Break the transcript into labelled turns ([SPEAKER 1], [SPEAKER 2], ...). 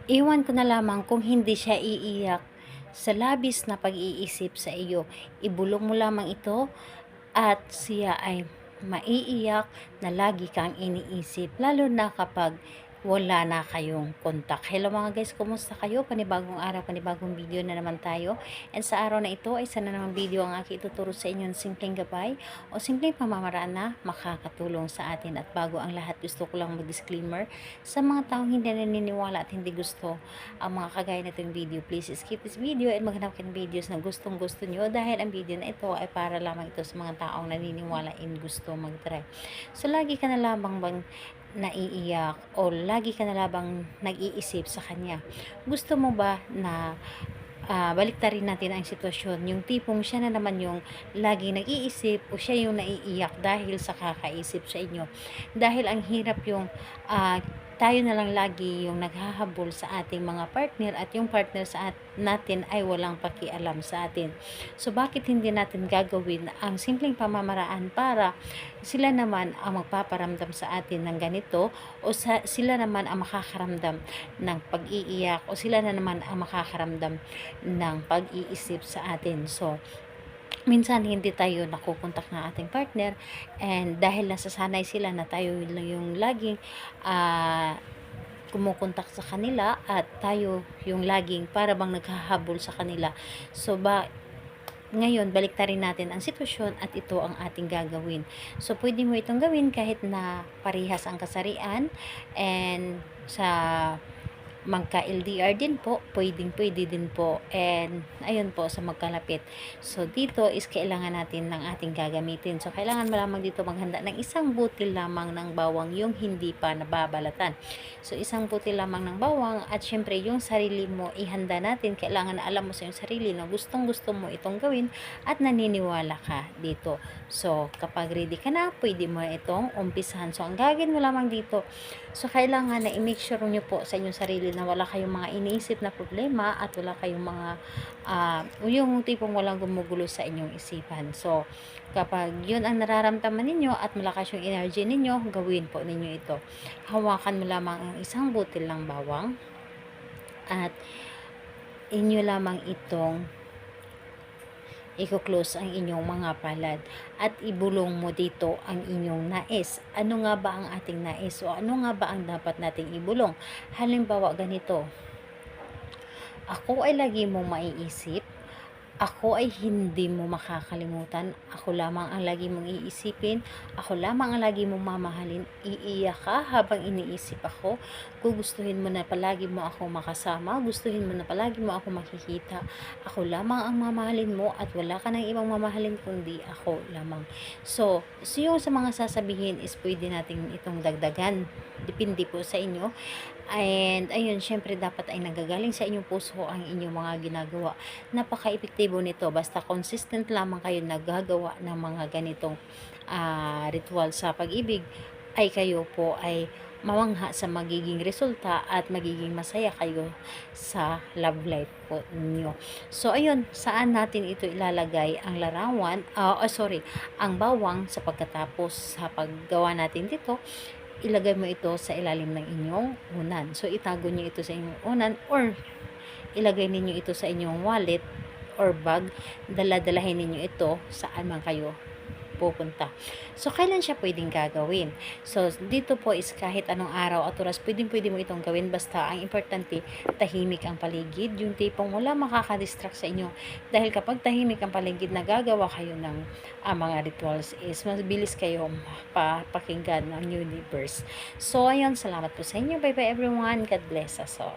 [SPEAKER 1] Iwan ko na lamang kung hindi siya iiyak sa labis na pag-iisip sa iyo. Ibulong mo lamang ito at siya ay maiiyak na lagi kang iniisip, lalo na kapag wala na kayong kontak. Hello mga guys, kumusta kayo? Panibagong araw, panibagong video na naman tayo. And sa araw na ito ay isa na naman video ang aking ituturo sa inyo ng simpleng gabay o simpleng pamamaraan na makakatulong sa atin. At bago ang lahat, gusto ko lang mag-disclaimer sa mga taong hindi naniniwala at hindi gusto ang mga kagaya na itong video. Please skip this video and maghanap kayo ng videos na gustong gusto nyo, dahil ang video na ito ay para lamang ito sa mga taong naniniwala and gusto mag-try. So lagi ka na lamang bang naiiyak o lagi ka na labang nag-iisip sa kanya? Gusto mo ba na baliktarin natin ang sitwasyon, yung tipong siya na naman yung lagi nag-iisip o siya yung naiiyak dahil sa kakaisip sa inyo? Dahil ang hirap yung tayo na lang lagi yung naghahabol sa ating mga partner at yung partner natin ay walang pakialam sa atin. So bakit hindi natin gagawin ang simpleng pamamaraan para sila naman ang magpaparamdam sa atin ng ganito, o sila naman ang makakaramdam ng pag-iiyak, o sila na naman ang makakaramdam ng pag-iisip sa atin. So minsan hindi tayo nakukontak ng ating partner, and dahil nasasanay sila na tayo lang yung laging kumukontak sa kanila at tayo yung laging para bang naghahabol sa kanila. So ngayon, baliktarin natin ang sitwasyon at ito ang ating gagawin. So, pwede mo itong gawin kahit na parehas ang kasarian, and sa magka-LDR din po, pwede din po, and ayun po sa magkalapit. So dito is kailangan natin ng ating gagamitin. So kailangan mo lamang dito maghanda ng isang butil lamang ng bawang, yung hindi pa nababalatan. So isang butil lamang ng bawang, at syempre yung sarili mo ihanda natin. Kailangan na alam mo sa iyong sarili na gustong gusto mo itong gawin at naniniwala ka dito. So kapag ready ka na, pwede mo itong umpisahan. So ang gagawin mo lamang dito, so kailangan na i-make sure nyo po sa inyong sarili na wala kayong mga iniisip na problema at wala kayong mga yung tipong walang gumugulo sa inyong isipan. So kapag yun ang nararamdaman ninyo at malakas yung energy ninyo, gawin po ninyo ito. Hawakan mo lamang ang isang butil ng bawang at inyo lamang itong i-close ang inyong mga palad at ibulong mo dito ang inyong nais. Ano nga ba ang ating nais, o ano nga ba ang dapat nating ibulong? Halimbawa ganito: ako ay lagi mong maiisip, ako ay hindi mo makakalimutan, ako lamang ang lagi mong iisipin, ako lamang ang lagi mong mamahalin, iiyak ka habang iniisip ako, gugustuhin mo na palagi mo ako makasama, gustuhin mo na palagi mo ako makikita, ako lamang ang mamahalin mo at wala ka ng ibang mamahalin kundi ako lamang. So yung sa mga sasabihin is pwede natin itong dagdagan, depende po sa inyo. And ayun, syempre dapat ay nagagaling sa inyong puso ang inyong mga ginagawa. Napaka-epektibo nito basta consistent lamang kayo naggagawa ng mga ganitong ritual sa pag-ibig, ay kayo po ay mamangha sa magiging resulta at magiging masaya kayo sa love life po niyo. So ayun, saan natin ito ilalagay ang larawan, ang bawang, sa pagkatapos sa paggawa natin dito, ilagay mo ito sa ilalim ng inyong unan. So itago niyo ito sa inyong unan, or ilagay ninyo ito sa inyong wallet or bag. Dala-dalahin ninyo ito saan man kayo pupunta. So kailan siya pwedeng gagawin? So dito po is kahit anong araw at oras pwede mo itong gawin, basta ang importante tahimik ang paligid, yung tipong wala makakadistract sa inyo. Dahil kapag tahimik ang paligid, nagagawa kayo ng mga rituals, is mas bilis kayo pakinggan ng universe. So ayun, salamat po sa inyo. Bye bye everyone. God bless us all.